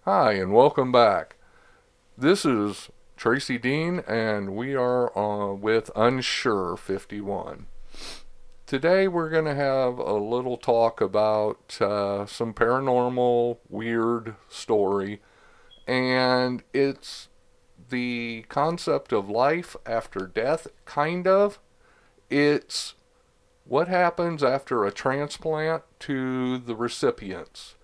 Hi, and welcome back. This is Tracy Dean, and we are with Unsure 51. Today, we're going to have a little talk about some paranormal, weird story, and it's the concept of life after death, kind of. It's what happens after a transplant to the recipients.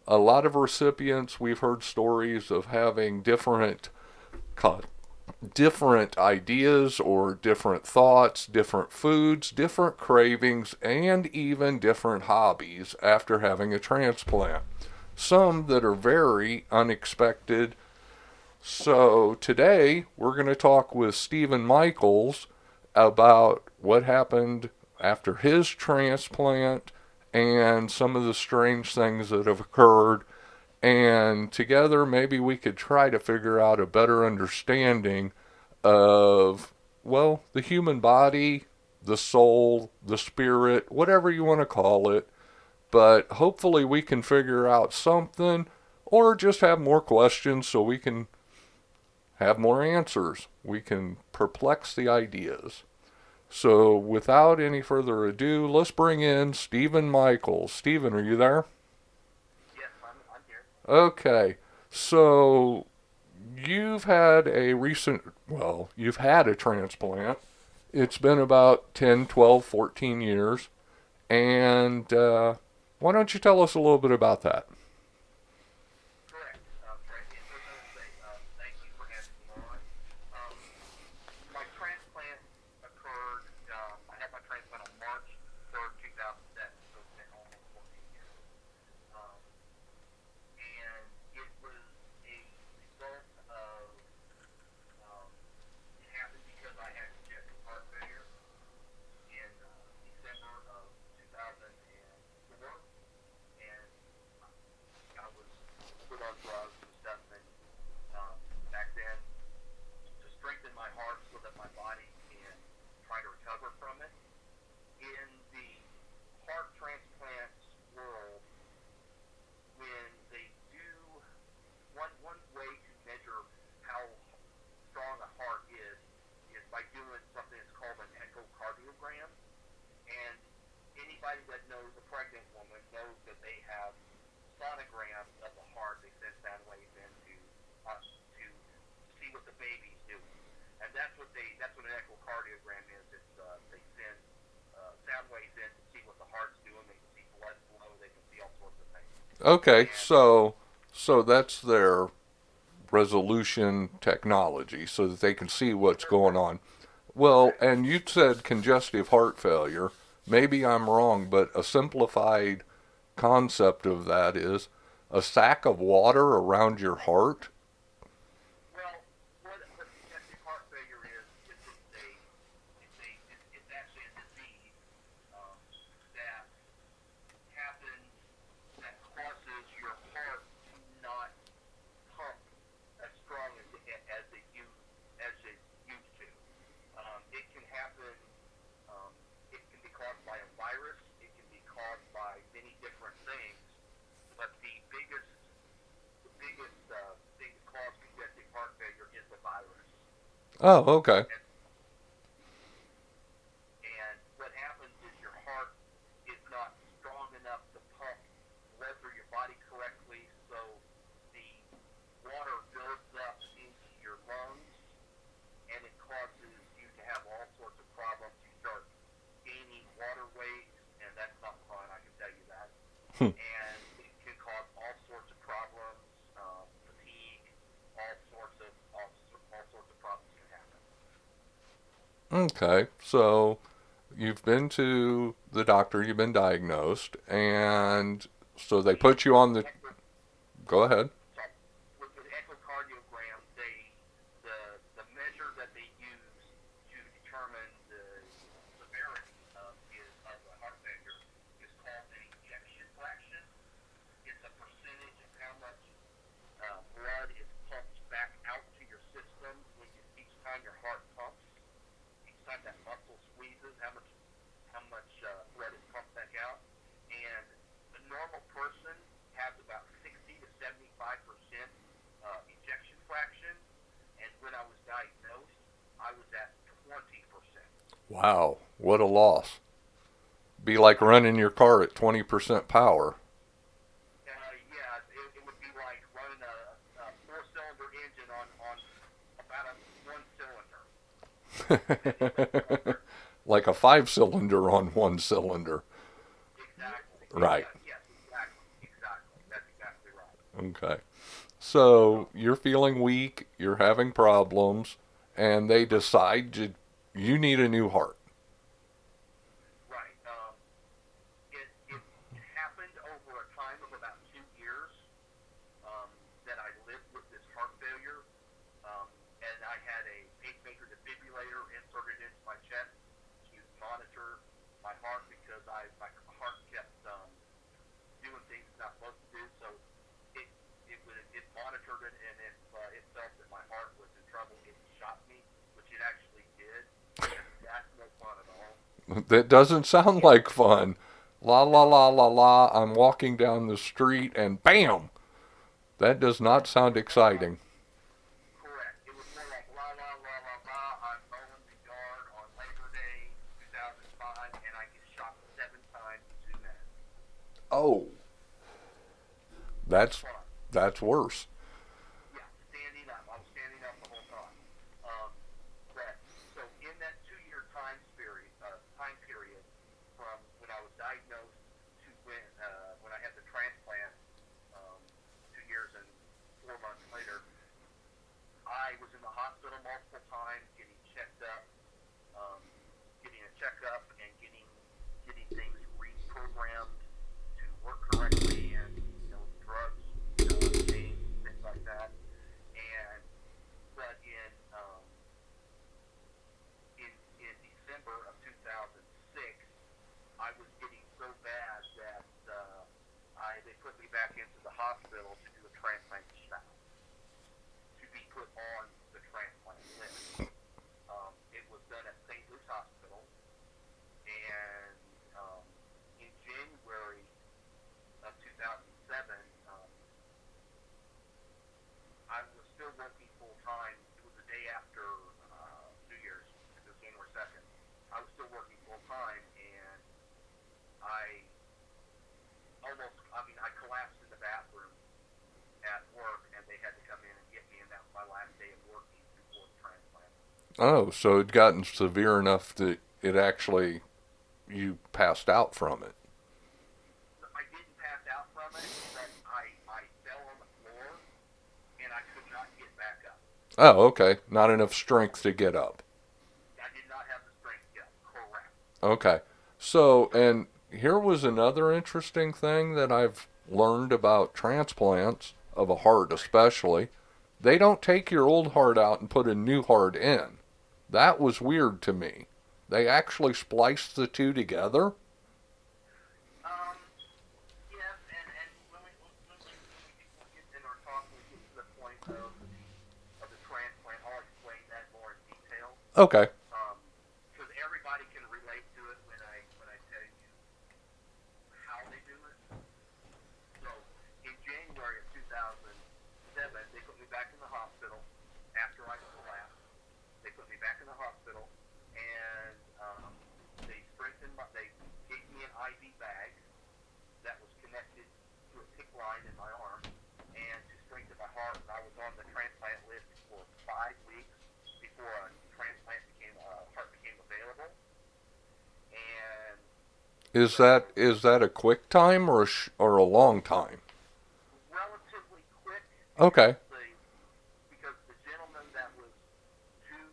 A lot of recipients, we've heard stories of having different ideas or different thoughts, different foods, different cravings, and even different hobbies after having a transplant. Some that are very unexpected. So today we're going to talk with Stephen Michaels about what happened after his transplant and some of the strange things that have occurred, and together maybe we could try to figure out a better understanding of, well, the human body, the soul, the spirit, whatever you want to call it. But hopefully we can figure out something or just have more questions so we can have more answers. We can perplex the ideas. So without any further ado, let's bring in Stephen Michaels. Stephen, are you there? Yes, I'm here. Okay. So you've had a recent, well, you've had a transplant. It's been about 10, 12, 14 years. And why don't you tell us a little bit about that? Correct, Tracy. And first, I want to say thank you for having me on. Um, my transplant occurred. I had my transplant on March 3rd, 2007. So it's been almost 14 years. Um, and it was a result of it happened because I had congestive heart failure in December of 2004, and I was put on drugs and stuff. And back then, to strengthen my heart so that my body can try to recover from it. In the heart transplant world, when they do one way to measure how strong a heart is by doing something that's called an echocardiogram. And anybody that knows a pregnant woman knows that they have sonograms of the heart. They send sound waves into us to see what the baby's doing, and that's what an echocardiogram is. It's they send sound waves in to see what the heart's doing. They can see blood flow. They can see all sorts of things. Okay, And so that's their resolution technology so that they can see what's they're going on. Well, correct. and you said congestive heart failure. Maybe I'm wrong, but a simplified concept of that is a sack of water around your heart. Well, what congestive heart failure is it's actually a disease um, that happens that causes your heart to not pump as strong as it used to. It can happen. Um, it can be caused by a virus. It can be caused by many different things. But the biggest thing that causes congestive heart failure is the virus. Oh, Um, okay. and And what happens is your heart is not strong enough to pump blood through your body correctly, so the water builds up into your lungs, and it causes you to have all sorts of problems. You start gaining water weight, and that's not fun, I can tell you that. And it can cause all sorts of problems, fatigue, all sorts of problems can happen. Okay, so you've been to the doctor, you've been diagnosed, and so they The put you on the. echo, Go ahead. so with the echocardiogram, the measure that they use to determine the severity of the heart failure is called an ejection fraction. It's a percentage of how much blood is pumped back out to your system each time your heart pumps, each time that muscle squeezes, how much blood is pumped back out. And a normal person has about 60 to 75% ejection fraction, and when I was diagnosed, I was at 20%. Wow, what a loss. Be like running your car at 20% power. Yeah, it would be like running a four-cylinder engine on about a one cylinder. Like a 5 cylinder on one cylinder. Exactly. Right. Yes, exactly. Exactly. That's exactly right. Okay. So Um, you're feeling weak, you're having problems, and they right. decide you need a new heart. Right. It happened over a time of about 2 years that I lived with this heart failure, and I had a pacemaker defibrillator inserted into my chest to monitor my heart because my heart kept doing things it's not supposed to do. So it monitored it, and if it felt that my heart was in trouble, it shot me, which it actually did, and that's no fun at all. That doesn't sound like fun. La la No, la la la, I'm walking down the street and bam! That does not sound exciting. correct. It was more like la la la la la. I'm mowing the yard on Labor Day 2005, and I get shot 7 times in 2 minutes. Oh, No that's fun. that's worse. Yeah, standing up. I was standing up the whole time. Um, but so in that 2 year time period from when I was diagnosed to when I had the transplant, um, 2 years and 4 months later, I was in the hospital multiple times, getting checked up, um, getting a checkup, and getting things reprogrammed to work correctly, and drugs changed, things like that. And but in December of 2006, I was getting so bad that they put me back into the hospital to do a transplant shot, to be put on the transplant list. It was done at St. Luke's Hospital, and in January of 2007, I was still working full time. It was the day after New Year's, it was January 2nd. I was still working full time, and I I collapsed in the bathroom at work, and they had to come in and get me, and that was my last day of working before the transplant. Oh, so it'd gotten severe enough that it actually you passed out from it. So I didn't pass out from it, but I fell on the floor, and I could not get back up. Oh, okay. Not enough strength to get up. I did not have the strength yet. Correct. Okay. So, So, and here was another interesting thing that I've learned about transplants of a heart, right. especially. They don't take your old heart out and put a new heart in. That was weird to me. They actually spliced the two together. Um, yes, and when we get in our talk, when we get to the point of the transplant, I'll explain that more in detail. Okay. Because everybody can relate to it when I tell you how they do it. So in January of 2007, they put me back in the hospital after I collapsed. They put me back in the hospital, and they gave me an IV bag that was connected to a PIC line in my arm, and to strengthen my heart. And I was on the transplant list for 5 weeks before a heart became available. And but Is that a quick time or or a long time? relatively quick, Okay. because the gentleman that was two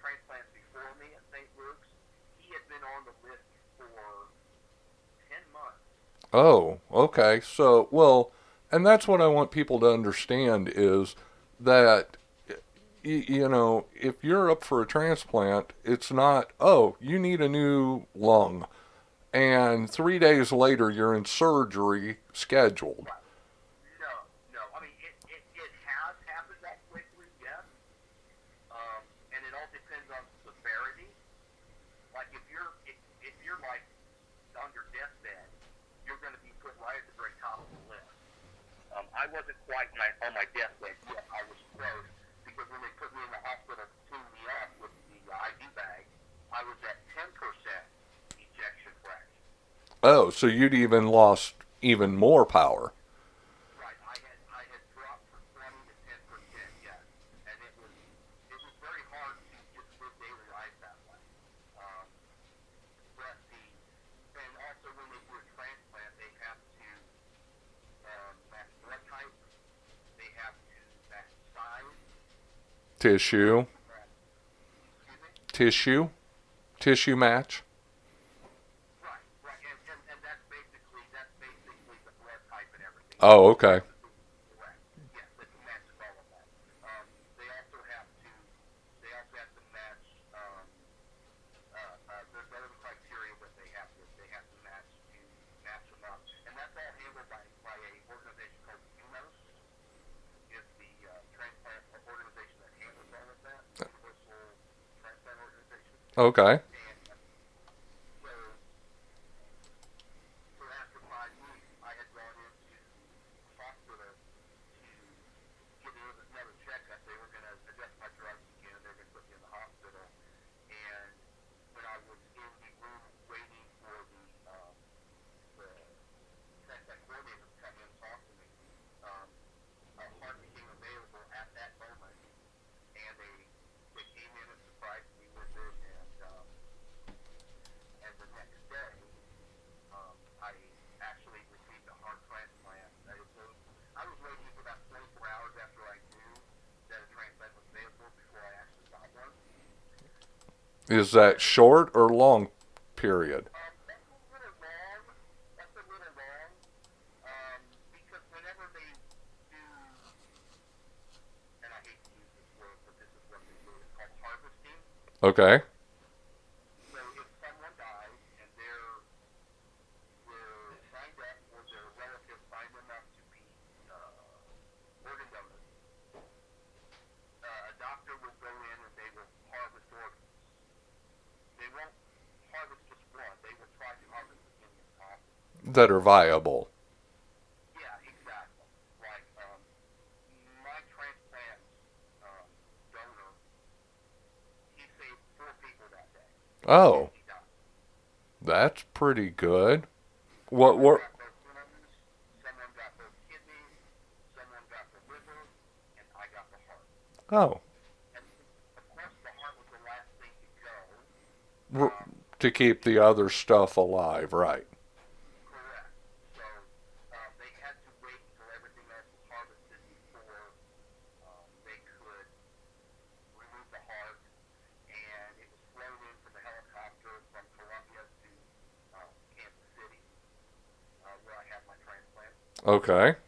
transplants before me at St. Luke's, he had been on the list for 10 months. Oh, okay. So, well, and that's what I want people to understand is that if you're up for a transplant, it's not, oh, you need a new lung and 3 days later you're in surgery scheduled. Right. No, no. I mean, it has happened that quickly, yes. And it all depends on severity. Like if you're like on your deathbed, you're going to be put right at the very top of the list. I wasn't quite on my deathbed yet. I was close because when they put me in the hospital to tune me up with the IV bag, I was at 10% ejection fraction. Oh, so you'd even lost even more power. Right. I had dropped from 20 to 10%. Yes, and it was very hard to just live daily life that way. Um, but and also when they do a transplant, they have to match blood type. They have to match size. They have Tissue, to match. Excuse me. tissue, tissue match. Right, right, and that's basically the blood type and everything. It, Oh, it has okay. to be correct. Yes, it matches all of that. They also have to match. There's other criteria that they have to match them up, and that's all handled by a organization called UNOS. Is the transplant organization that handles all of that, Universal Transplant Organization, Okay. and so. So after 5 weeks, I had gone into the hospital to get another checkup. They were going to adjust my drugs again. They were going to put me in the hospital. And when I was in the room waiting for the transplant coordinator to come in and talk to me, a heart became available at that moment, and they came in and surprised me with it. And the next day, I actually received a heart transplant. I was waiting for about 24 hours after I knew that a transplant was available before I actually got one. Is that short or long period? That's a little long. That's a little long because whenever they do, and I hate to use this word, but this is what they do. It's called harvesting. Okay. So if someone dies and they're signed up or their relatives signed them up to be organ donors, a doctor will go in and they will harvest organs. They won't harvest just one. They will try to harvest as many as possible. That are viable. Yeah, exactly. Like my transplant donor, he saved 4 people that day, and Oh, he died. that's pretty good. What? Someone What? got both lungs, someone got both kidneys, someone got the liver, and I got the heart. Oh, And of course, the heart was the last thing to go. r- Um, to keep the other stuff alive, right? Correct. So they had to wait until everything else was harvested before they could remove the heart, and it was flown in from a helicopter from Columbia to Kansas City, where I had my transplant, Okay. and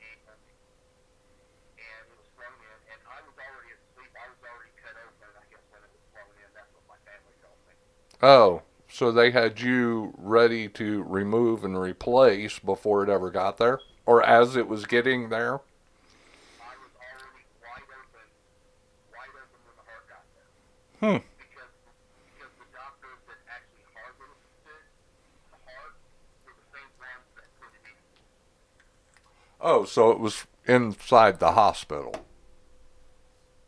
it was flown in, and I was already asleep. I was already cut open, I guess, when it was flown in. That's what my family told me. Oh, so they had you ready to remove and replace before it ever got there? Or as it was getting there? I was already wide open when the heart got there, Hmm. because the doctors that actually harvested the heart were the same ones that put it in. Oh, so it was inside the hospital.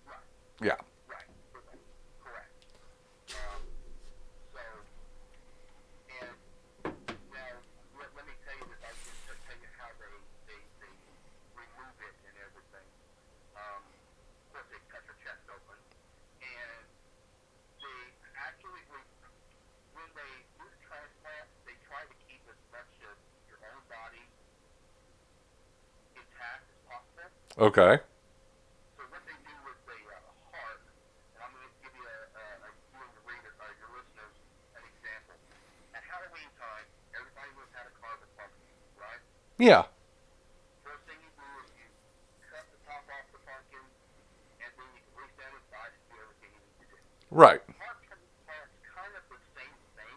Right, Yeah. right, correct. Um, so, and now let me tell you this. I was going to tell you how they remove it and everything. Of course, they cut your chest open, and they actually when they do the transplant, they try to keep as much of your own body intact as possible. Okay. So what they do with the heart, and I'm going to give you you and your reader, your listeners, an example. At Halloween time, everybody knows how to carve a pumpkin, right? Yeah. First thing you do is you cut the top off the pumpkin, and then you can reach down inside and do everything you need to do. Right. Heart transplant's kind of the same thing,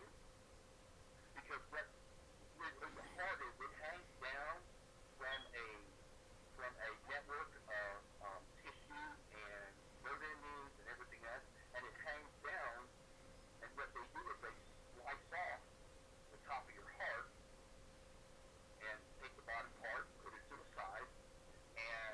because what the heart is, it hangs down from a network of tissue and nerve endings and everything else, and it hangs down. And what they do is they slice off the top of your heart and take the bottom part, put it to the side, and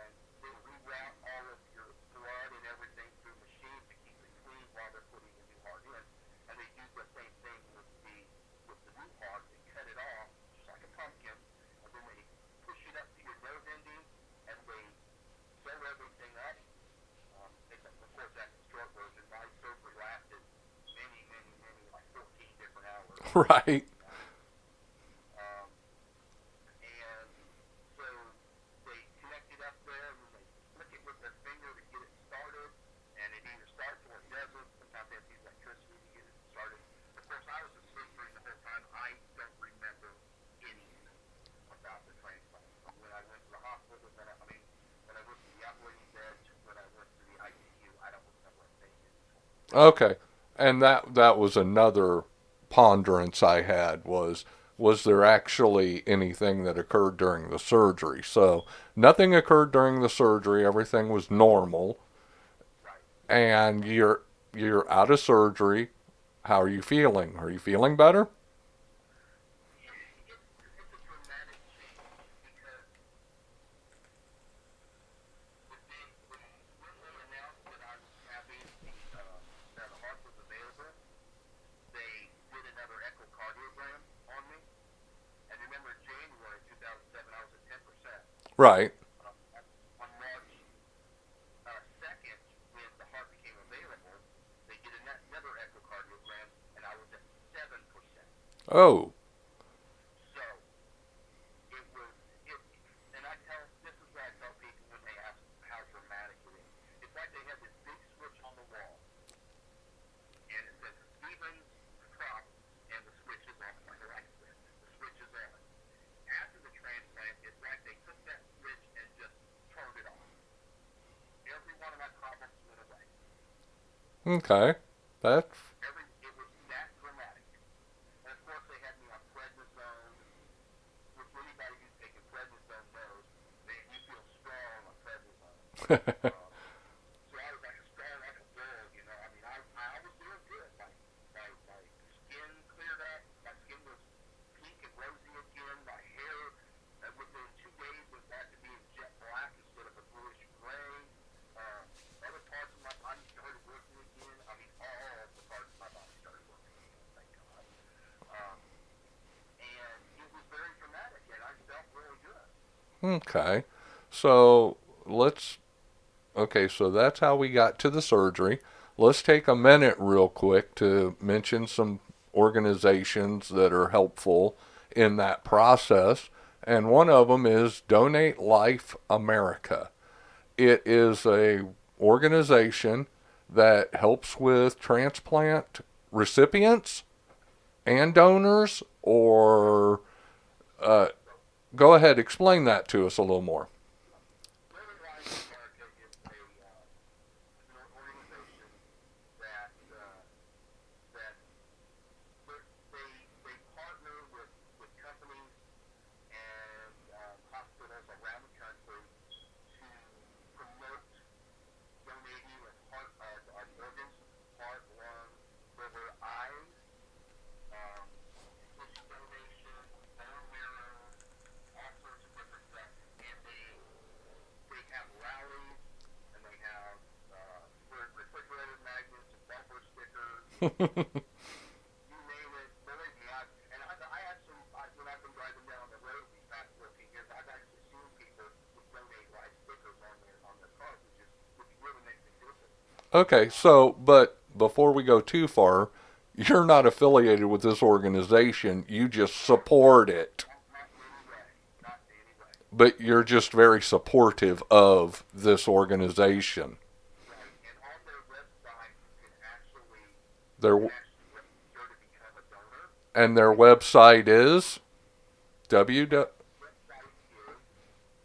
Right. Um, and so they connect it up there, and then they flick it with their finger to get it started, and it either starts or it doesn't. Sometimes they have to use electricity to get it started. Of course, I was asleep during the whole time. I don't remember anything about the transplant. From when I went to the hospital, when I went to the operating bed to when I went to the ICU, I don't remember a thing in between. Okay. And that was another ponderance I had was there actually anything that occurred during the surgery? So nothing occurred during the surgery. Everything was normal, Right. and you're out of surgery. How are you feeling? Are you feeling better? It's a dramatic change because when they announced that I was having that the heart was available, they did another echocardiogram on me. And remember, in January 2007, I was at 10%. Right. On March 2nd, when the heart became available, they did another echocardiogram, and I was at 7%. Oh. So it was it, and this is what I tell people when they ask how dramatic it is. It's like they have this big switch on the wall, and it says Stevens prop, and the switch is on, like a light switch. The switch is on. After the transplant, it's like they took that switch and just turned it off. Every one of my problems went away. Okay. That's It was that dramatic. And of course, they had me on prednisone, which anybody who's taken prednisone knows, man, you feel strong on prednisone. Um, so I was like strong like a bull, you know. I mean, I was doing good. My skin cleared up. My skin was pink and rosy again. My hair, within 2 days, was back to being jet black instead of a bluish gray. Other parts of my body started working again. I mean, all the parts of my body started working again, thank God. Um, and it was very dramatic, and I felt really good. okay. So let's okay, so that's how we got to the surgery. Let's take a minute real quick to mention some organizations that are helpful in that process. And one of them is Donate Life America. It is a organization that helps with transplant recipients and donors or So, go ahead, explain that to us a little more. Living Life America is an organization that that they partner with companies and hospitals around the country to promote donating of organs, heart, lung, liver, eyes, um, tissue donation, bone marrow, all sorts of different stuff. And they have rallies, and they have refrigerator magnets and bumper stickers. You name it. Believe me, I actually, when I've been driving down the road these past 14 years, I've actually seen people with donate life stickers on their cars, which really makes me feel good. Okay, so, but before we go too far, you're not affiliated with this organization, you just No, support it. not in any way, not in any way. But you're just very supportive of this organization. Right, and on their website, you can Their actually register to become a donor. and their website is The www. website is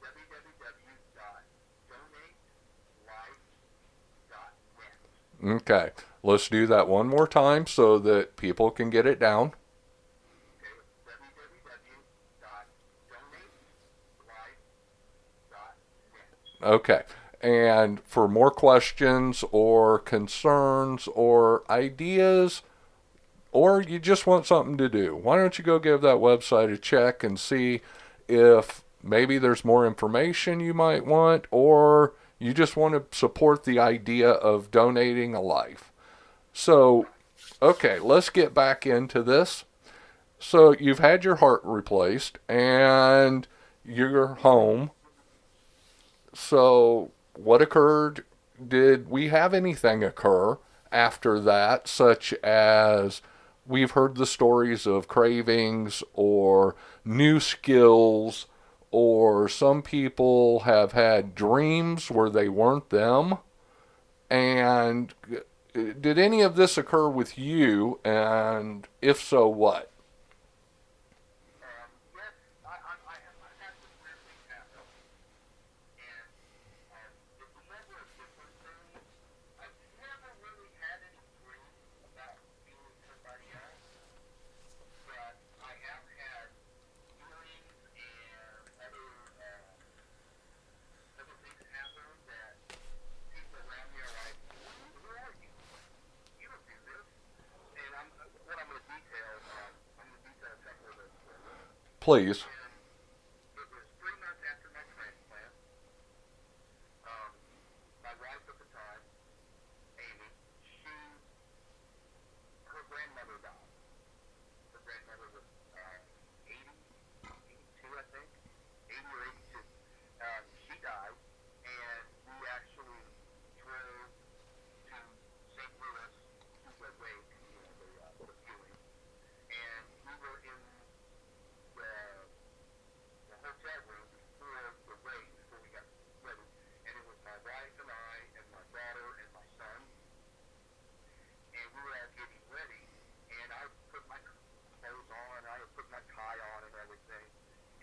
www.donatelife.net. Okay, let's do that one more time so that people can get it down. Okay, it's www.donatelife.net. Okay, and for more questions or concerns or ideas, or you just want something to do, why don't you go give that website a check and see if maybe there's more information you might want, or you just want to support the idea of donating a life. So, Right. okay, let's get back into this. So, you've had your heart replaced and you're home. So, what occurred? Did we have anything occur after that, such as we've heard the stories of cravings or new skills, or some people have had dreams where they weren't them. And did any of this occur with you? And if so, what? Yes, I've had some weird things happen, and it's never a different thing. I've never really had any dreams about being somebody else, but I have had feelings and other things happen that people around me are like, who are you? You don't do this. And what I'm going to detail, I'm going to detail a couple of those for you. Please. And it was 3 months after my transplant. Um, my wife at the time, Amy, her grandmother died. Her grandmother was 80, 82, I think, 80 or 82. She died, and we actually drove to St. Louis to the wake, the viewing, and we were in the hotel room before the wake, before we got ready, and it was my wife and I and my daughter and my son, and we were all getting ready, and I put my clothes on, I had put my tie on and everything,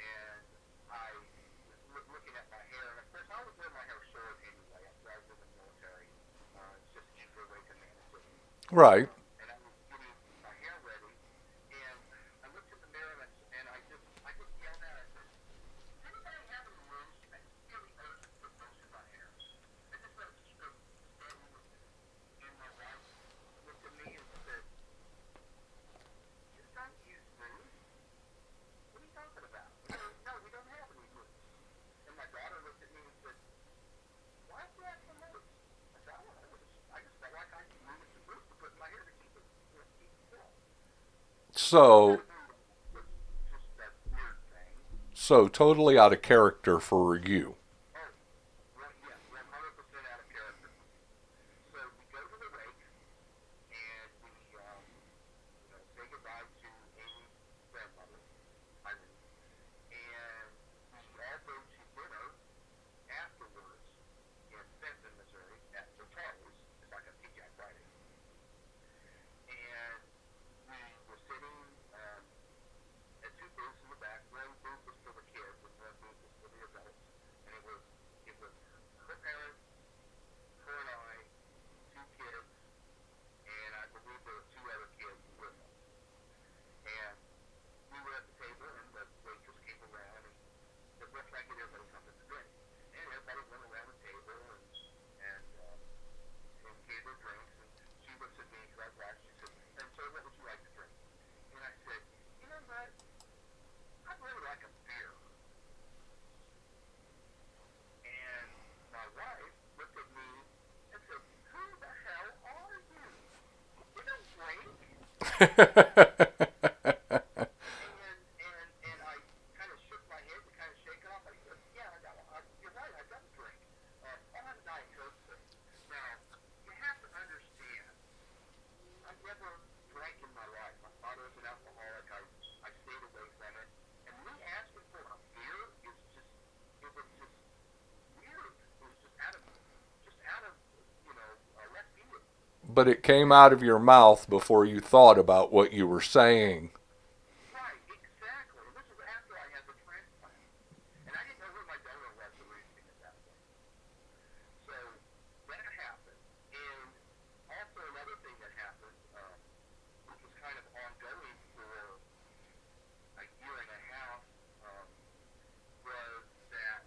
and I was looking at my hair, and of course I was wearing my hair short anyway after I was in the military. It's just easier way to manage it. Right. And I was getting my hair ready, and I looked in the mirror and I just yelled out, I said, does anybody have any rooms? I really urgent to put most in my hair. I just let it keep it steady with it. And my wife looked at me and said, you don't use rooms? What are you talking about? No, we don't have any rooms. And my daughter looked at me and said, why do you have some rooms? I said, I don't know. I just felt like I needed some rooms to put in my hair to keep it cool. So So, that was just that weird thing. so totally out of character for you. Oh, well, yes, 100% out of character for me. So we go to the wake and we, say goodbye to Amy's grandmother, Irene, and we all go to dinner afterwards in Fenton, Missouri, at the Charlie's. It's like a TGI Friday. And we were sitting at two booths in the back. One booth was for the kids, and one booth was for the adults. And it was her parents, her and I, two kids, and I believe there were two other kids with us. And we were at the table, and the waitress came around and said, "Let's try to get everybody something to drink." And everybody went around the table and gave her drinks. And she looks at me because I watched. She said, "And sir, what would you like to drink?" And I said, "You know what? I'd really like a beer." And my wife looked at me and said, "Who the hell are you? You don't drink." And I kind of shook my head to kind of shake it off. I said, "Yeah, you're right. I don't drink. I'll have a Diet Coke, please." Now, you have to understand, I've never drank in my life. My father was an alcoholic. I stayed away from it. And me asking for a beer it was just weird. It was just out of, left field. But it came out of your mouth before you thought about what you were saying. Right, exactly. And this was after I had the transplant. And I didn't know who my donor was or anything at that point. So that happened. And also another thing that happened, which was kind of ongoing for a year and a half, was that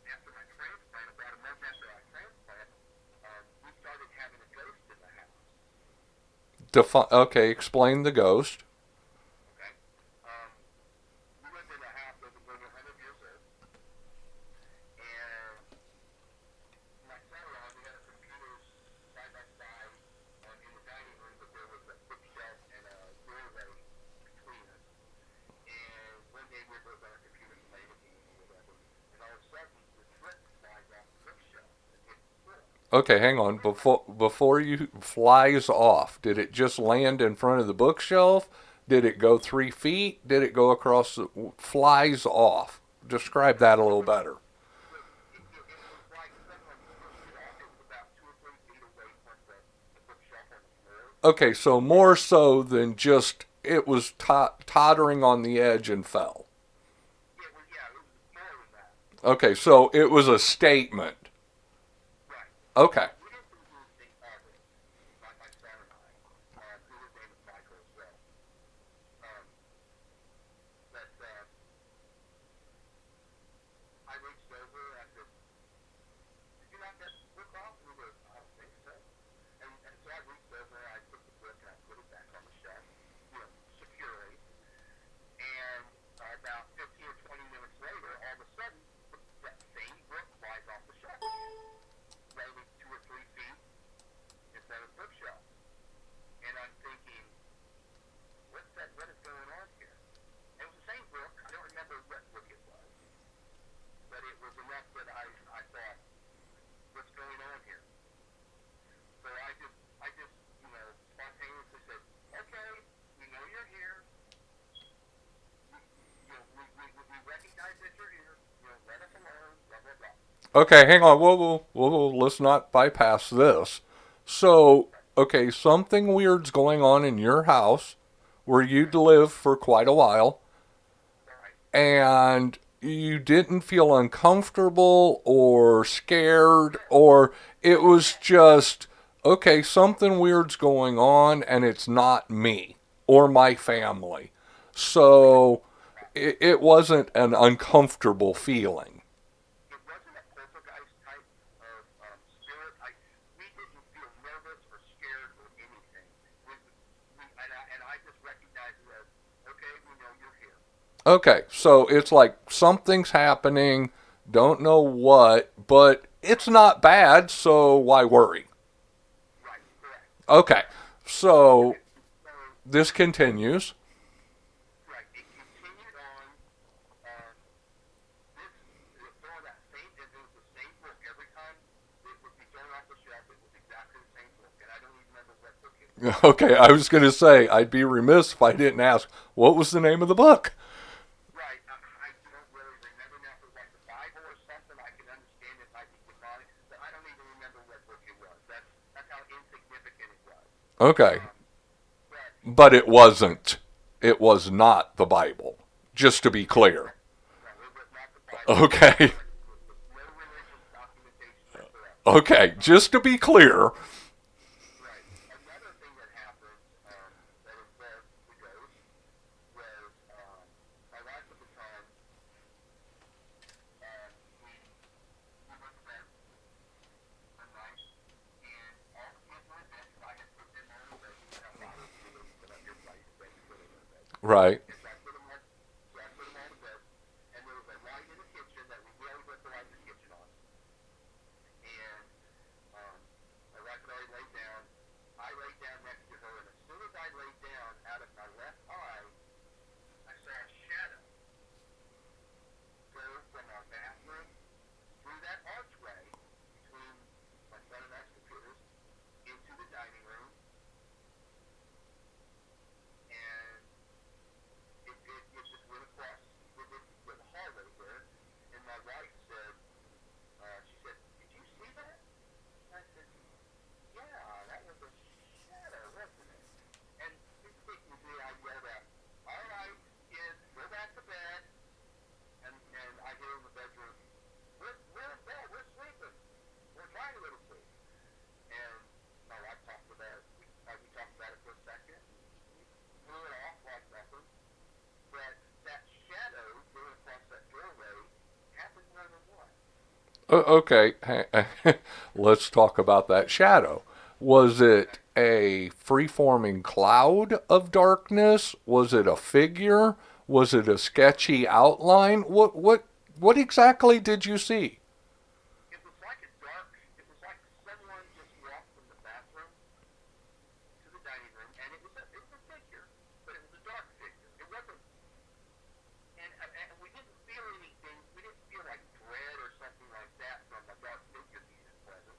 after my transplant, about a month after my transplant, we started having a ghost in the house. Okay, explain the ghost. Okay? We lived in a house that was over 100 years old, and my son-in-law, we had our computers side by side in the dining room, but there was a bookshelf and a doorway between us. And one day we were both on our computers playing a game or whatever, and all of a sudden the flip flies off the bookshelf and hits the floor. Okay, hang on. Before you flies off, did it just land in front of the bookshelf? Did it go 3 feet? Did it go across the flies off? Describe that a It little was better. it was like someone pushed it off. It was about 2 or 3 feet away from the bookshelf on the floor. Okay, so more so than just it was tottering on the edge and fell. Yeah, it was more than that. Okay, so it was a statement. Right. Okay. We didn't do anything of it. My son and I. Who his name is Michael as well. Um, but I reached over. I said, "Did you knock that book off?" And he goes, "I don't think so." And so I reached over. I took the book and I put it back on the shelf, securely. And about 15 or 20 minutes later, all of a sudden, that same book flies off the shelf again, maybe 2 or 3 feet in front of the bookshelf. And I'm thinking, what's that? What is going on here? And it was the same book. I don't remember what book it was, but it was enough that I thought, what's going on here? So I just, spontaneously said, okay, we know you're here. We recognize that you're here. Let us alone. Blah blah blah. Okay, hang on. Whoa. Let's not bypass this. So, okay, something weird's going on in your house where you'd lived for quite a while, Right. and you didn't feel uncomfortable or scared, or it was just, okay, something weird's going on and it's not me or my family. So it wasn't an uncomfortable feeling. It wasn't a poltergeist type of spirit. We didn't feel nervous or scared or anything. And I just recognized it as, okay, we know you're here. Okay, so it's like something's happening, don't know what, but it's not bad, so why worry? Right, correct. Okay, so Okay, so, this continues. right, it continued on. Um, this, throwing that same, it was the same book every time it would be thrown off the shelf. It was exactly the same book, and I don't even remember what book it was. Okay, I was going to say, I'd be remiss if I didn't ask, what was the name of the book? Right. I don't really remember now if it was like the Bible or something. I can understand it might be demonic, but I don't even remember what book it was. That's how insignificant it was. Okay, Um, but but it wasn't. It was not the Bible, just to be clear. no, it was not the Bible. Okay, No religious documentation whatsoever. okay, just to be clear. Right. Another thing that happened that involved the ghost was my wife at the time. We went to bed one night, and all the kids were in bed because I had put them all in bed. You know how fathers do; they put everybody to bed before they go to bed. Right. And so I put them all to bed, and there was a light in the kitchen that we always left the light in the kitchen on. And um, my wife had already laid down. I laid down next to her, and as soon as I laid down, out of my left eye, I saw a shadow go from our bathroom through that archway between my son and I's computers into the dining room, and it just went across the hallway there. And my wife said, she said, "Did you see that?" And I said, "Yeah, that was a shadow, wasn't it?" And instinctively I yelled out, "All right, kids, go back to bed." And I hear in the bedroom, we're in bed, we're sleeping. We're trying to go to sleep. And my wife talked about it. We talked about it for a second. We blew it off like nothing. But that shadow going across that doorway happened more than once. Okay, let's talk about that shadow. Was Okay. it a free-forming cloud of darkness? Was it a figure? Was it a sketchy outline? What exactly did you see? It was like someone just walked from the bathroom to the dining room, and it was a figure, but it was a dark figure. It wasn't, and we didn't feel anything. We didn't feel like dread or something like that from a dark figure being present.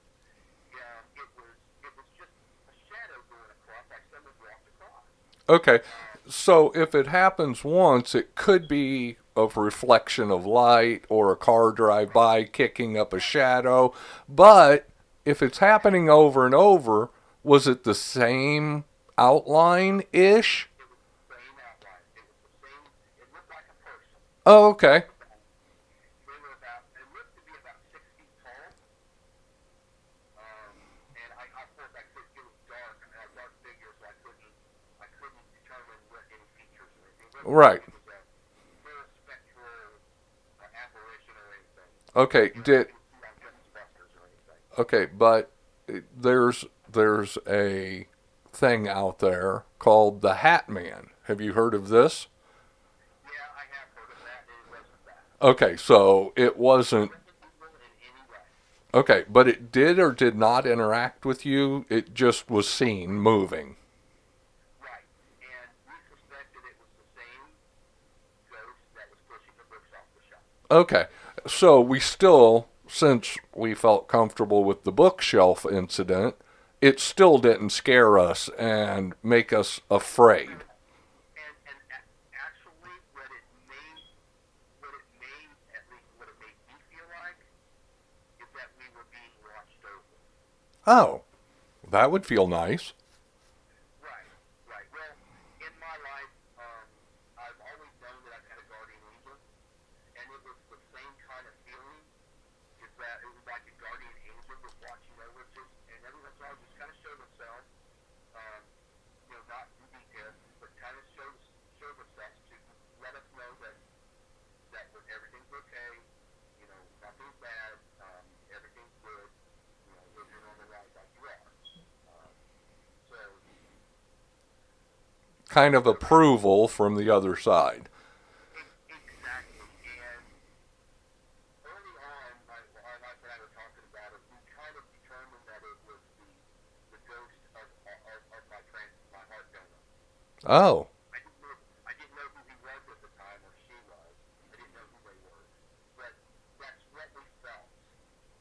Okay. So if it happens once, it could be a reflection of light or a car drive by kicking up a shadow. But if it's happening over and over, was it the same outline ish? It was the same outline. It was the same. It looked like a person. Oh, They okay. were about. They were about. It looked to be about 6 feet tall. Um, and of course, I could. It was dark, a dark figure, so I couldn't determine what any features or anything. It wasn't like Right. it was a full spectral apparition or anything. Okay. Like Did you would see on Ghostbusters or anything. okay, but there's a thing out there called the Hat Man. Have you heard of this? Yeah, I have heard of that, and it wasn't that. Okay, so it It wasn't. wasn't evil in any way. Okay, but it did or did not interact with you. It just was seen moving. Right. And we suspected it was the same ghost that was pushing the books off the shelf. Okay, so we still, since we felt comfortable with the bookshelf incident, it still didn't scare us and make us afraid. No. And actually, what it made, at least what it made me feel like, is that we were being watched over. Oh, that would feel nice. Right. Right. Well, in my life, I've always known that I've had a guardian angel, and it was the same kind of feeling. Is that it was like a guardian angel was watching over us, and every once in a while just kind of showed themselves. Um, not in detail, but kind of showed themselves to let us know that everything's okay. Nothing's bad. Everything's good. Live your normal life like you are. Um, so Kind of so that approval from the other side. exactly. And early on, my wife and I were talking about it. We kind of determined that it was the ghost of my heart donor. Oh, I didn't know who he was at the time, or she was. I didn't know who they were, but that's what we felt.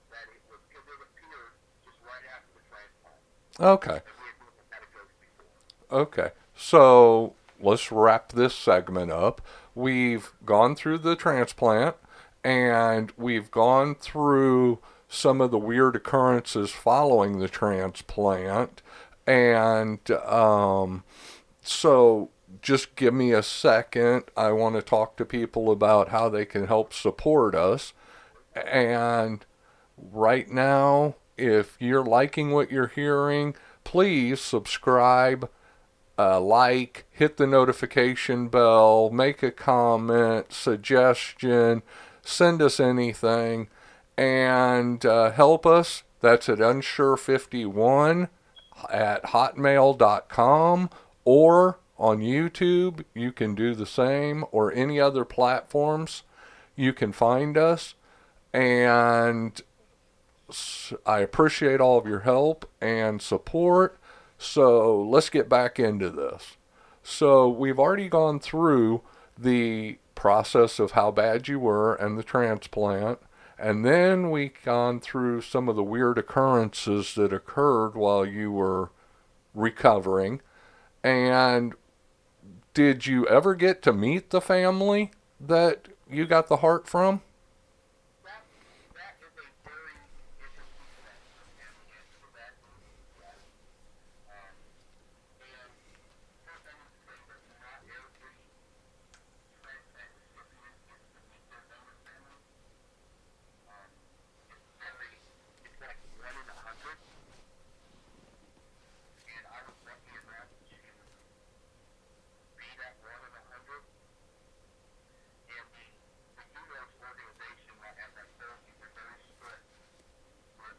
That it was because it appeared just right after the transplant, okay. and we had never had a ghost before. Okay. So let's wrap this segment up. We've gone through the transplant and we've gone through some of the weird occurrences following the transplant. And so just give me a second. I want to talk to people about how they can help support us. And right now, if you're liking what you're hearing, please subscribe, like, hit the notification bell, make a comment, suggestion, send us anything, and help us. That's at unsure51 at hotmail.com or on YouTube. You can do the same, or any other platforms. You can find us. And I appreciate all of your help and support. So let's get back into this. So we've already gone through the process of how bad you were and the transplant. And then we gone through some of the weird occurrences that occurred while you were recovering. And did you ever get to meet the family that you got the heart from? That that is a very interesting question, and the answer to that is yes. Um, and first, I need to say that not every transplant recipient gets to meet their donor family. Um, it's very, it's like 1 in 100, and I was lucky enough to be that 1 in 100. And the UNOS organization, as I told you, they're very strict with,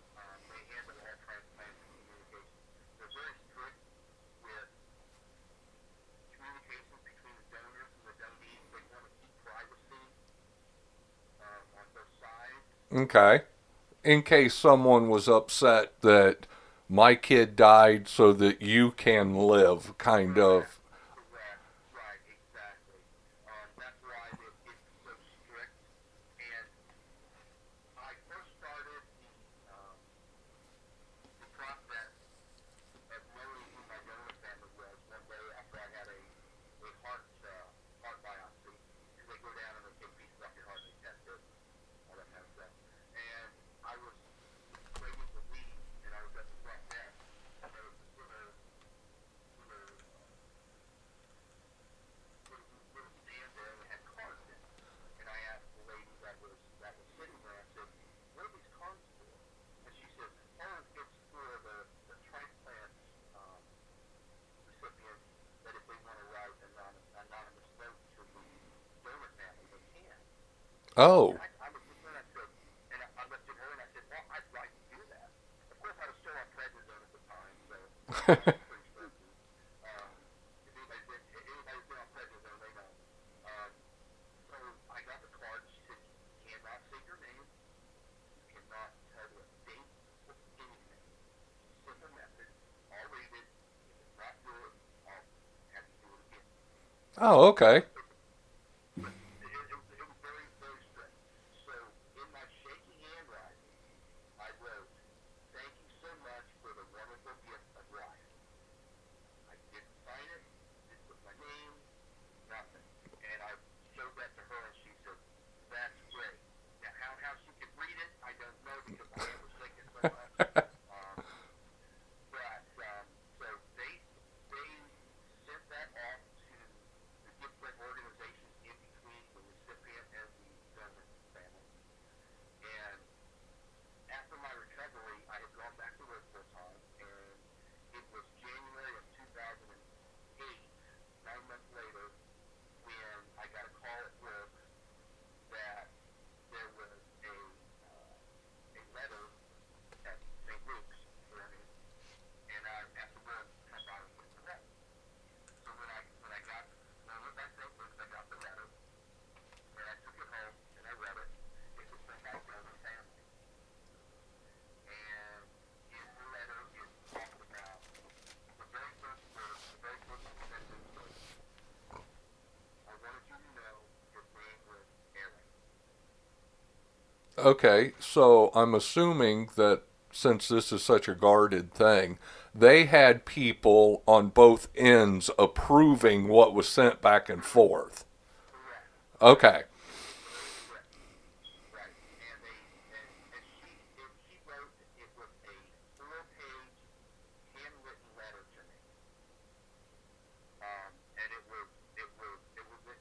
they handle all transplants and communications. They're very strict with communications between the donors and the donees. They want to keep privacy on both sides. Okay. In case someone was upset that my kid died so that you can live, kind Correct. of. Correct. Right. Exactly. That's why it's so strict. And I first started the process of knowing who my donor family was one day after I had a Oh. And I looked at her and I said, I looked at her and I said, well, I'd like to do that. Of course, I was still on prednisone at the time, so that was pretty stressful. Um, if anybody's been on prednisone, they know. Um, so I got the card. She said, you cannot say your name. You cannot tell a date or anything. Simple message. I'll read it. If it's not good, I'll have to do it again. Oh, okay. But it was very, very strict. So in my shaky handwriting, I wrote, thank you so much for the wonderful gift of life. I didn't sign it, didn't put my name, nothing. And I showed that to her and she said, that's great. Now how she could read it, I don't know because my hand was shaking so much. Um, so they sent that off to the different organizations in between the recipient and the donor family. And after my recovery, I had gone back to work full time, and it was January of 2008, 9 months later, when I got a call at work that there was a letter at St. Luke's for me, and I asked them to come by and get the letter. So when I went back to St. Luke's, I got the letter, and I took it home and I read it. It was from my donor family. And in the letter, it talked about the very first word, the very first sentence was, I wanted you to know your name was Aaron. Okay, so I'm assuming that since this is such a guarded thing, they had people on both ends approving what was sent back and forth. Correct. Correct. Okay. It was very strict. Right. And she wrote, it was a 4-page handwritten letter to me. And it was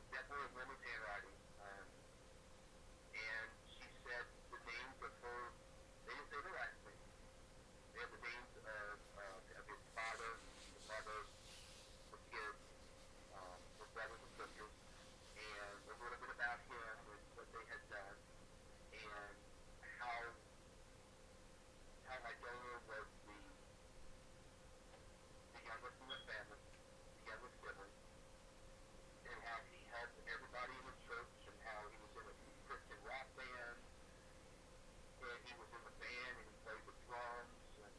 definitely a woman's handwriting. And she said the names of her, they didn't say the last name. They had the names of his father, the mother, the kids, the brothers and sisters, and a little bit about him and what they had done, and how my donor was the youngest in the family, the youngest sibling, and how he helped everybody in the church, and how he was in a Christian rock band, and he was in the band, and he played the drums, and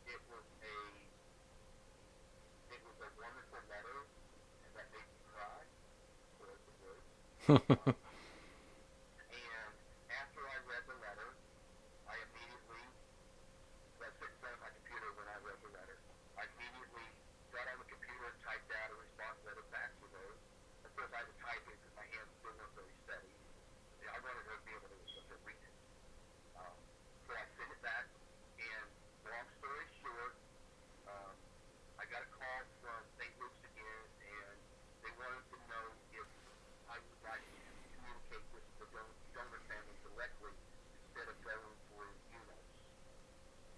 it was a it was a wonderful letter, and that made me cry, for the words. Um, and after I read the letter, I immediately that's sitting in front of my computer when I read the letter. I immediately got on the computer and typed out a response letter back to her. Of course, I had to type it because my hands still weren't very steady. I wanted her to be able to read it. Um, so I sent it back, and long story short, um, I got a call from St. Luke's again, and they wanted to know if I would like to communicate with the donor family directly instead of going through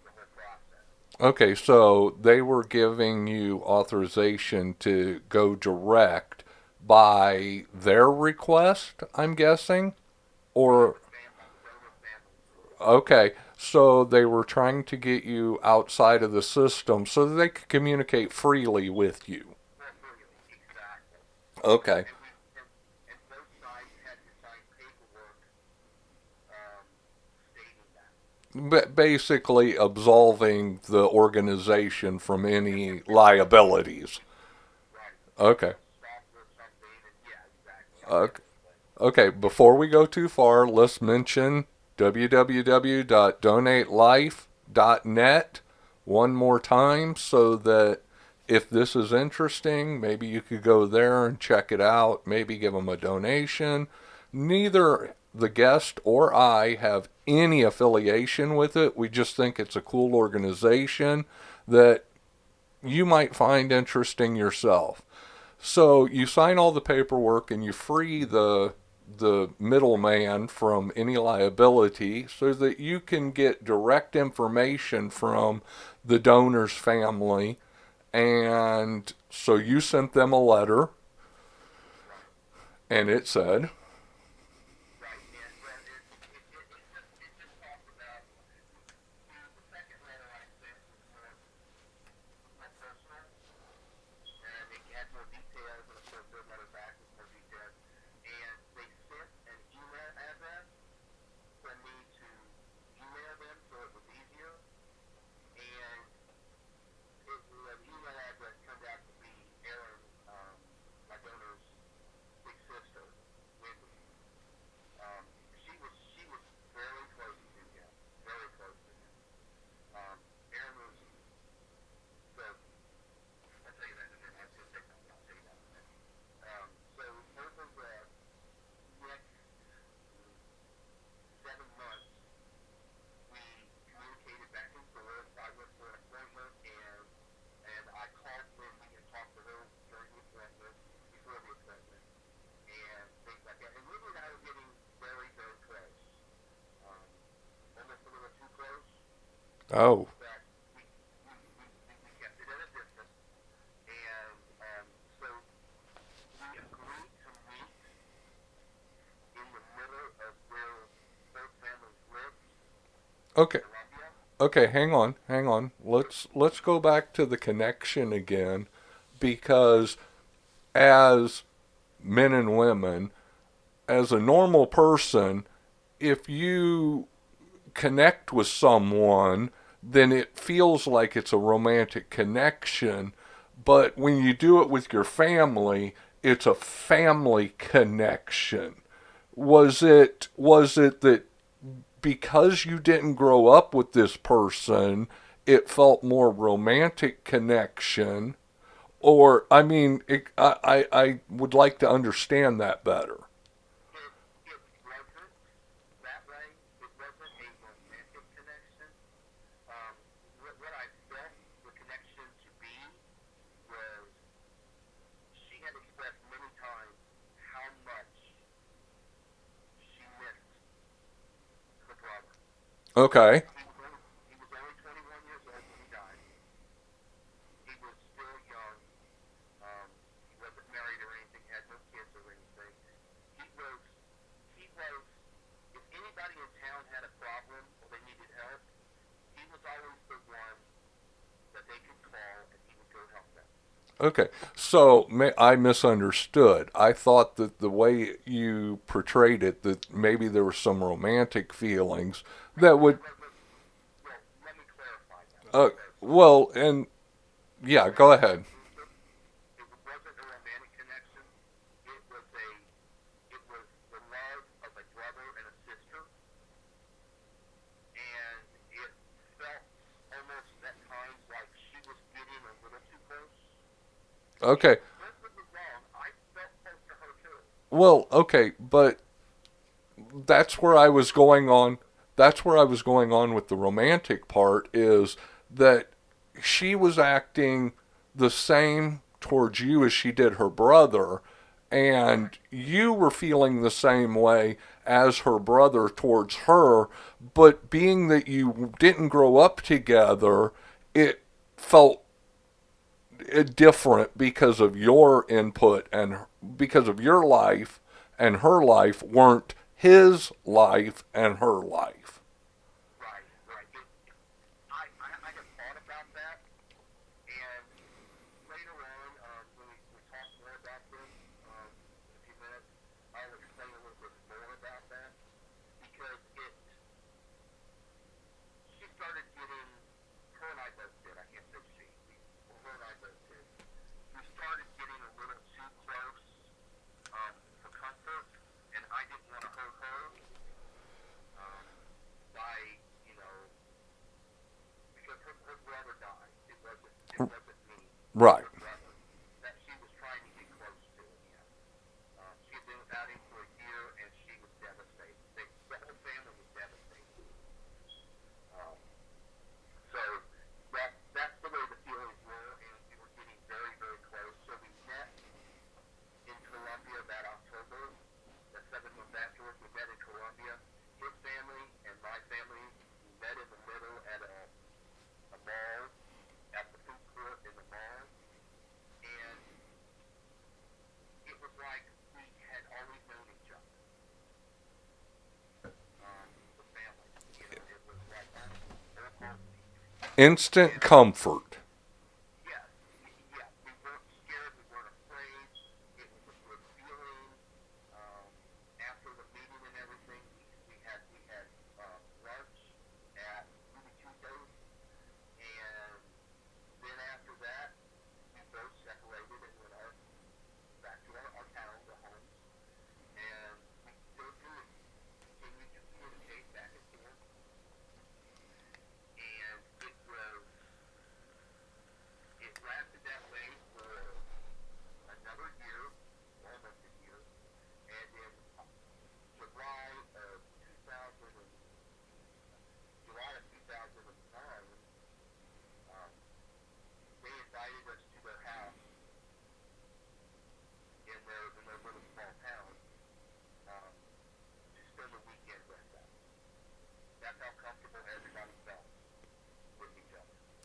the whole process. Okay, so they were giving you authorization to go direct by their request, I'm guessing? Or, By the donor family's request. okay, so they were trying to get you outside of the system so that they could communicate freely with you. More freely, exactly. Okay. And both sides had to sign paperwork um, stating that. Basically absolving the organization from any If there was liabilities. right, if there Okay. was assault or something, and yeah, exactly. I get Okay. what you're saying. Okay, before we go too far, let's mention www.donatelife.net one more time so that if this is interesting, maybe you could go there and check it out, maybe give them a donation. Neither the guest or I have any affiliation with it. We just think it's a cool organization that you might find interesting yourself. So you sign all the paperwork and you free the middleman from any liability so that you can get direct information from the donor's family. And so you sent them a letter Right, and it said, right. Oh, but we kept it at a distance. And so we agreed to meet in the middle of where both families lived in okay. Colombia. Okay, hang on. Let's go back to the connection again because as men and women, as a normal person, if you connect with someone, then it feels like it's a romantic connection. But when you do it with your family, it's a family connection. Was it that because you didn't grow up with this person, it felt more romantic connection? Or I mean, I would like to understand that better. It it wasn't that way. It wasn't a romantic connection. What I felt the connection to be was she had expressed many times how much she missed her brother. Okay. He was only 21 years old when he died. He was still young. He wasn't married or anything, had no kids or anything. He was he was if anybody in town had a problem or they needed help, he was always the one that they could call and he would go help them. Okay, so I misunderstood. I thought that the way you portrayed it, that maybe there were some romantic feelings that would. It wasn't. Well, let me clarify that. Let me Uh, clarify. well, and yeah, Very go ahead. inclusive. It wasn't a romantic connection. It was a it was the love of a brother and a sister, and it felt almost at times like she was getting a little too close. Okay, And don't get me wrong, I felt close to her too. well, okay, but that's where I was going on. That's where I was going on with the romantic part is that she was acting the same towards you as she did her brother, and Right, you were feeling the same way as her brother towards her, but being that you didn't grow up together, it felt different because of your input and because of your life and her life weren't his life and her life. right, right. I have thought about that, and later on, when we talk more about this in a few minutes, I'll explain a little bit more about that because it she started getting her and I both did. I can't say she. Well, her and I both did. We started getting a little too close for comfort, and I didn't want to hurt her um, by you know because her brother died. It wasn't me. It was Right. her brother that she was trying to get close to again. She had been without him for a year, and she was devastated. The whole family was devastated. Um, so that's the way the feelings were, and we were getting very very close. So we met in Colombia that October. That 7 months afterwards, we met in Colombia. His family and my family we met in the middle at a mall, at the food court in the mall, and it was like we had always known each other. The family, it was like old homies. Instant And comfort. yes, yes, we weren't scared, we weren't afraid. It was a good feeling. Um, After the meeting and everything, we had lunch at Ruby Tuesdays, and then after that, we both separated and went our back to our towns, our homes, and we still do continue to communicate back and forth. And it was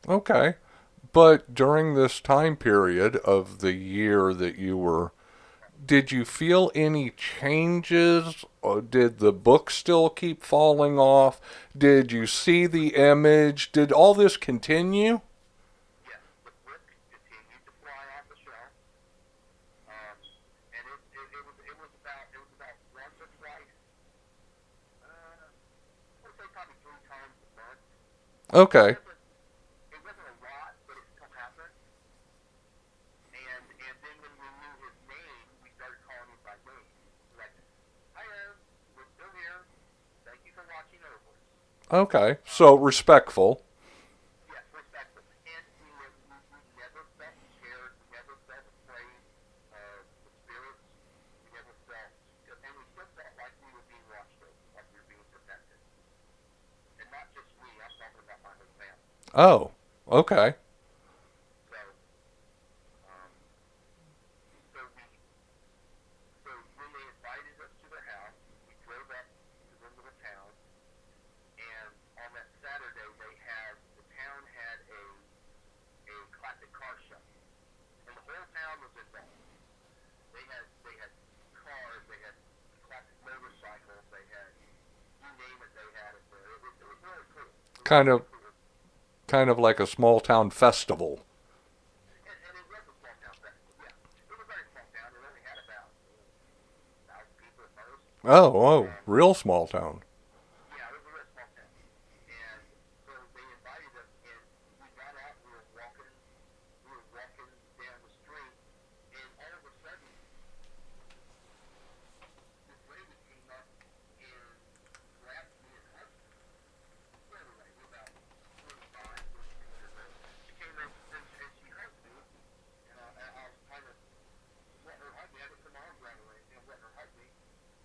Okay. But during this time period of the year that you were, did you feel any changes? Or did the book still keep falling off? Did you see the image? Did all this continue? Yes, the book continued to fly off the shelf, and it was about once or twice. I would say probably 3 times a month. It Okay. wasn't it wasn't a lot, but it still happened. And then when we knew his name, we started calling him by name. Like, hi Aaron, we're still here. Thank you for watching over us. Okay. Um, So respectful. yes, respectful. And we never felt scared. We never felt afraid of the spirits. We never felt, and we still felt like we were being watched over, like we were being protected. And not just me, I'm talking about my whole family. Oh, okay. So, um, so we, so when they invited us to their house, we drove up to their little town, and on that Saturday the town had a classic car show, and the whole town was involved. They had cars, they had classic motorcycles, they had you name it, they had it there. It was really cool. It was Kind really of, cool. kind of like a small town festival. And it was a small town festival. Yeah, it was a very small town. It only had about 1,000 people at most. Oh, oh, Um, real small town. yeah, it was a real small town. And so they invited us, and we got out. We were walking down the street, and all of a sudden, this lady came up and grabbed me and hugged me. Well, anyway, we're about 45, 46 years old. She came in and she hugged me, and I was trying to let her hug me. I didn't put my arms around her or anything. I'm letting her hug me,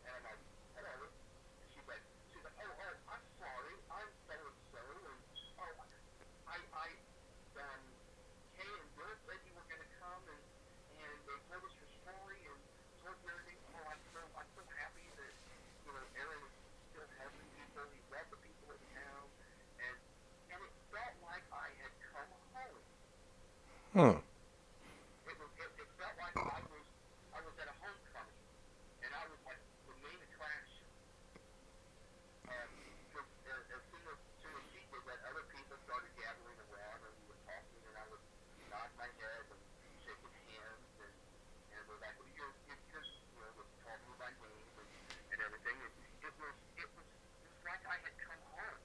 and I'm like, hello. And she's like, I'm sorry, I'm so and so, and oh, I Kay and Bill said you were gonna come, and they told us your story and told you everything. Oh, I'm so happy that Aaron is still helping people. He loved the people in town, and it felt like I had come home. Hmm. It felt like I was at a homecoming, and I was like the main attraction. Because as soon as she did that, other people started gathering around, and we were talking, and I was nodding my head and shaking hands, and we're like, well, was talking by name and everything, and it was like I had come home,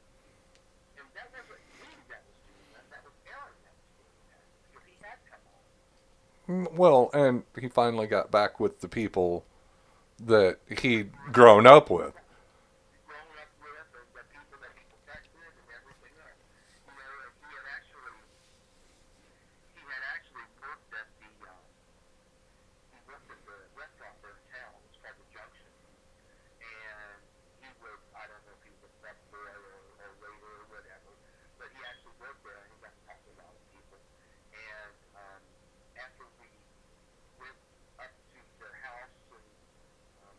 and that wasn't me that was doing that. That was Aaron that was doing that because he had come home. Well, and he finally got back with the people that he'd grown up with. Growing up with and the people that he protected and everything else. He had actually worked at the restaurant there in town. It's called the Junction, and he was I don't know if he was a busboy or waiter or whatever, but he actually worked there and he got to talk to a lot of people. And after we went up to their house and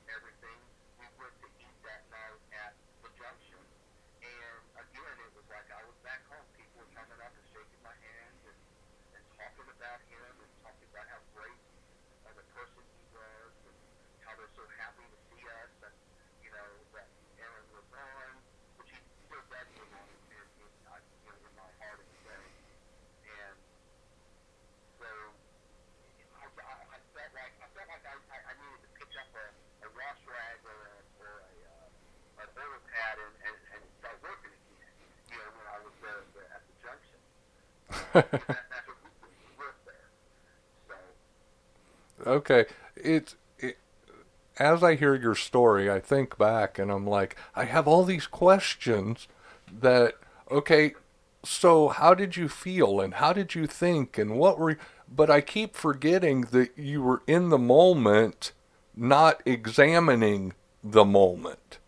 everything, we went to eat that night at the Junction. And again, it was like I was back home. People were coming up and shaking my hand and talking about him and talking about how great of a person he was and how they're so happy to see us and that Aaron was on, which he still does live on in my heart and today. And so I needed to pick up a wash rag an oil pad and start working again. When I was there at the Junction, because that's what we did. We worked there. So Okay. It, as I hear your story, I think back and I'm like, I have all these questions that, okay, so how did you feel and how did you think and what were, but I keep forgetting that you were in the moment, not examining the moment.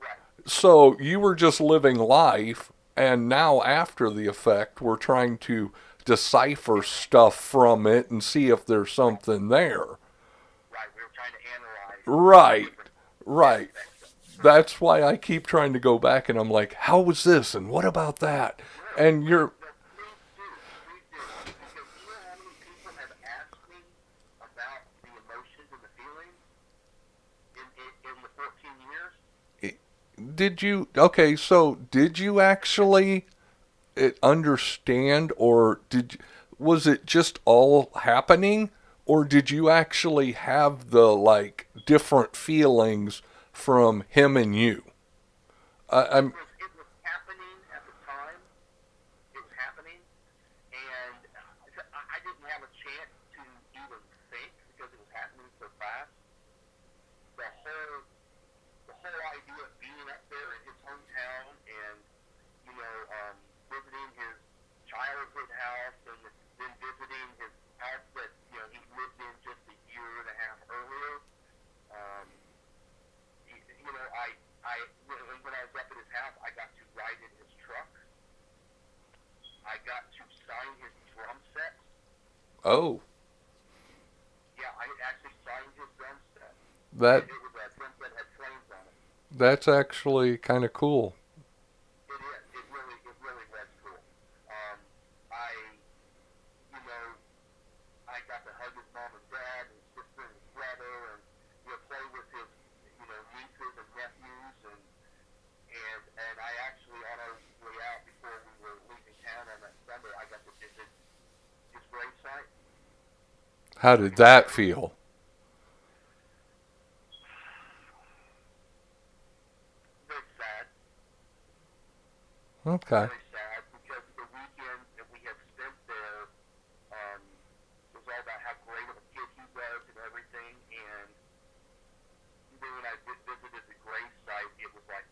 right, So you were just living life, and now after the effect, we're trying to decipher stuff from it and see if there's right, something there. right. We were trying to analyze Right, different right. aspects of it. That's why I keep trying to go back and I'm like, how was this and what about that? Really, And really, you're no, me did you, okay, so did you actually understand, or was it just all happening, or did you actually have the like different feelings from him and you? It I'm was it was happening at the time. It was happening, and I didn't have a chance to even think because it was happening so fast. The whole the whole idea of being up there in his hometown and visiting his childhood house and then visiting his house that he lived in just a year and a half earlier. Um, when I was up at his house, I got to ride in his truck. I got to sign his drum set. oh, Yeah, I actually signed his drum set. that It was a drum set that had flames on it. that's actually kind of cool. It is. It really was cool. Um, I, you know, I got to hug his mom and dad, and his sister and his brother, and play with his, nieces and nephews, and I actually on our way out before we were leaving town on that Sunday, I got to visit his gravesite. How did that feel? Very sad, Okay. very sad, because the weekend that we had spent there was all about how great of a kid he was and everything, and then when I visited the gravesite, it was like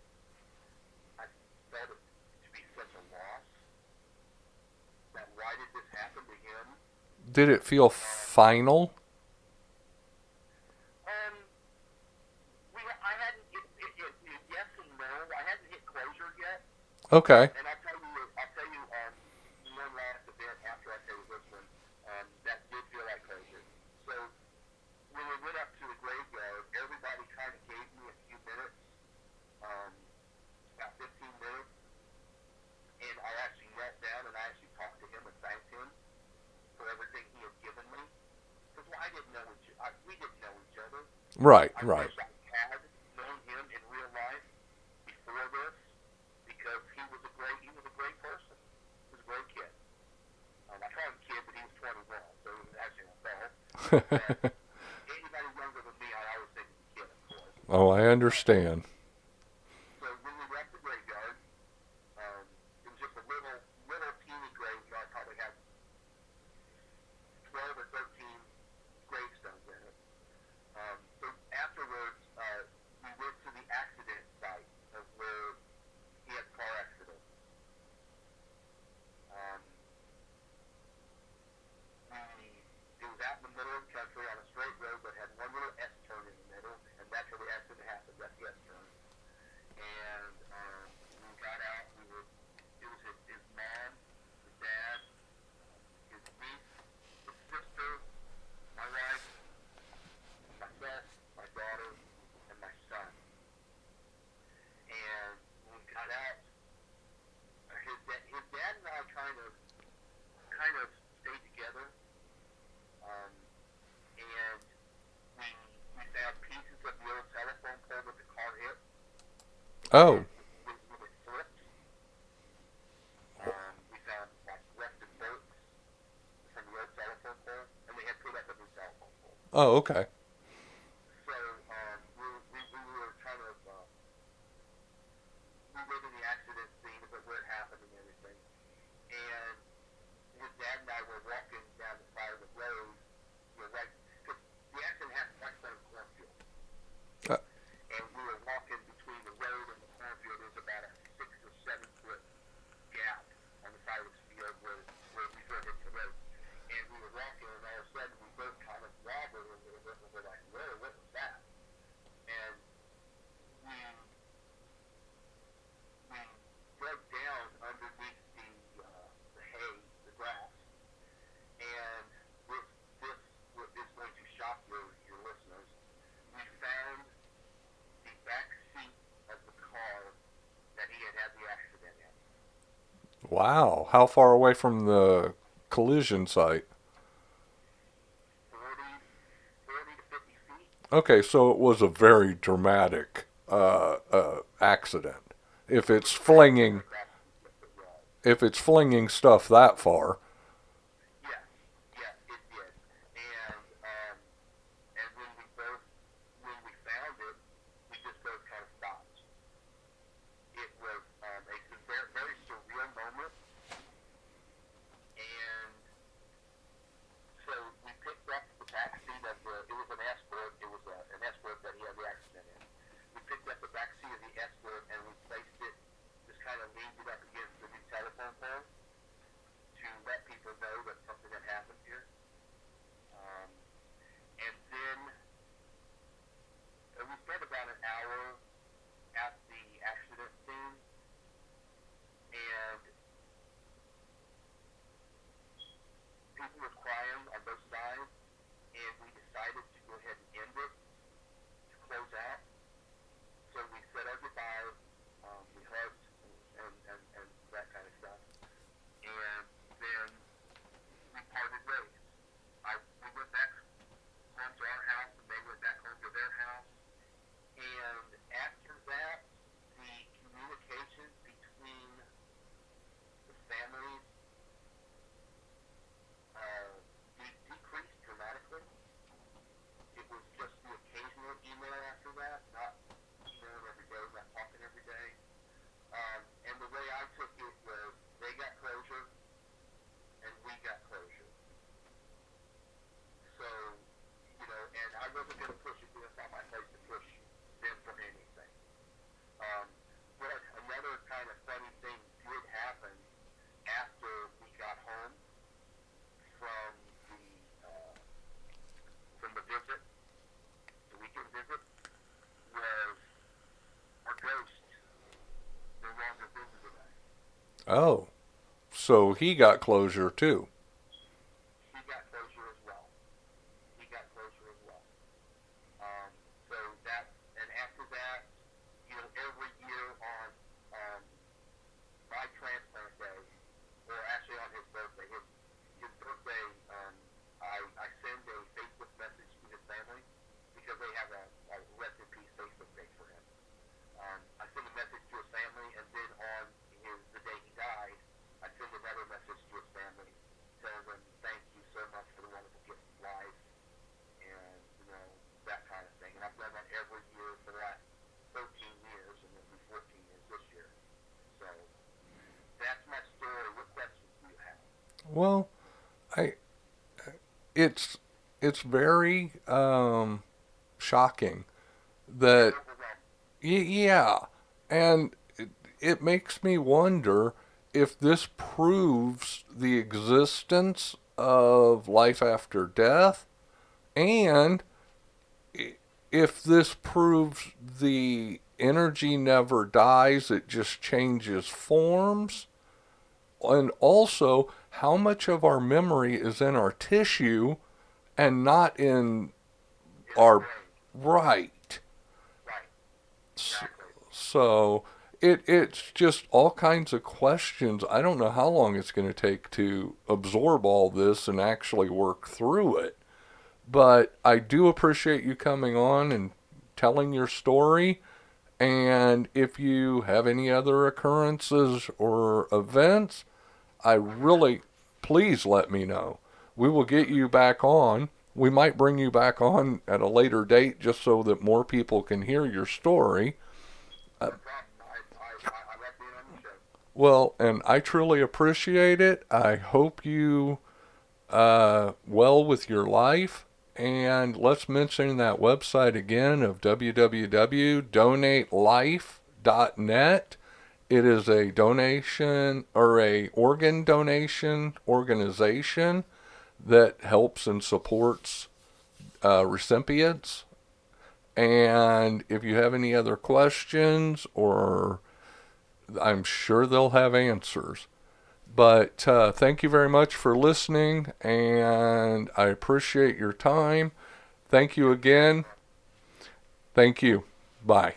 I felt it to be such a loss. That why did this happen to him? Did it feel final? Um, I hadn't. Yes and no. I hadn't hit closure yet. Okay. And I'll tell you, one last event after I tell you this one, that did feel like closure. So when we went up to the graveyard, everybody kind of gave me a few minutes, um, about 15 minutes, and I actually knelt down and I actually talked to him and thanked him for everything he had given me. Because I didn't know we didn't know each other. Right, I right. wish I had known him in real life before this, because he was a great person. He was a great kid. I call him kid, but he was 21, so he was actually an adult. But anybody younger than me, I always think he's a kid, of course. Oh, I Uh, understand. so when we left the graveyard, it was just a little teeny graveyard, probably had 12 or 13 gravestones in it. So afterwards, we went to the accident site of where he had a car accident. Um, it was out in the middle of the country on a straight road that had one little S turn in the middle, and that's where the accident happened. That's the S turn. And when we got out, it was his mom, his dad, his niece, his sister, my wife, myself, my daughter, and my son. And when we got out, his dad and I kind of stayed together. And we found pieces of the old telephone pole that the car hit. Oh, When it flipped, we found like rusted bolts from the old telephone pole, and they had put up a new telephone pole. oh, okay. So we were kind of we were in the accident scene of where it happened and everything. And his dad and I were walking down the side of the road, right, because the accident happened right in front of the cornfield. Uh, And we were walking between the road and the cornfield. There was about a 6 or 7 foot gap on the side of the field where we sort of hit the road. And we were walking, and all of a sudden we both kind of wobbled a little bit, and we're like, whoa, what was that? And we dug down underneath the hay, the grass, and this is going to shock your listeners. We found the back seat of the car that he had the accident in. wow. How far away from the collision site? 40 to 50 feet. Okay, so it was a very dramatic accident. If it's flinging, if it's flinging stuff that far. Yes, yes, it did. And and when we found it, we just both kind of stopped. It was a very, very surreal moment, and so we picked up the back seat of the. It was an Escort. It was an Escort that he had the accident in. We picked up the back seat of the Escort and we placed it, just kind of leaned it up against the new telephone pole to let people know that something had happened here. Um, and then we spent about an hour at the accident scene, and people were crying on both sides, and we decided to go ahead and end it, to close out. So we said our goodbyes, we hugged, and that kind of stuff. And then we parted ways. We went back home to our house, and they went back home to their house. And after that, the communication between the families decreased dramatically. It was just the occasional email after that, not emailing every day, not talking every day. And the way I took it was they got closure and we got closure. So, and I wasn't going to push it because it's not my place to push them for anything. But another kind of funny thing did happen after we got home from the visit, the weekend visit, was our ghost no longer visited us. Oh, so he got closure too. He got closure as well. He got closure as well. So that, and after that, every year on my transplant day, or actually on his birthday, his birthday, I send a Facebook message to his family because they have a rest in peace Facebook page for him. I send a message to his family, and then on the day he died, I send another message to his family telling them thank you so much for the wonderful gift of life, and that kind of thing. And I've done that every year for the last 13 years, and it'll be 14 years this year. So that's my story. What questions do you have? Well, I it's very shocking that yeah, and it makes me wonder if this proves the existence of life after death, and if this proves the energy never dies, it just changes forms, and also how much of our memory is in our tissue and not in our right. Right. Exactly. So it's just all kinds of questions. I don't know how long it's going to take to absorb all this and actually work through it. But I do appreciate you coming on and telling your story. And if you have any other occurrences or events, I really, please let me know. We will get you back on. We might bring you back on at a later date just so that more people can hear your story. No problem. I like being on the show. Well, and I truly appreciate it. I hope you well with your life. And let's mention that website again of www.donatelife.net. It is a donation or a organ donation organization that helps and supports recipients. And if you have any other questions, or I'm sure they'll have answers. But thank you very much for listening, and I appreciate your time. Thank you again. Thank you. Bye.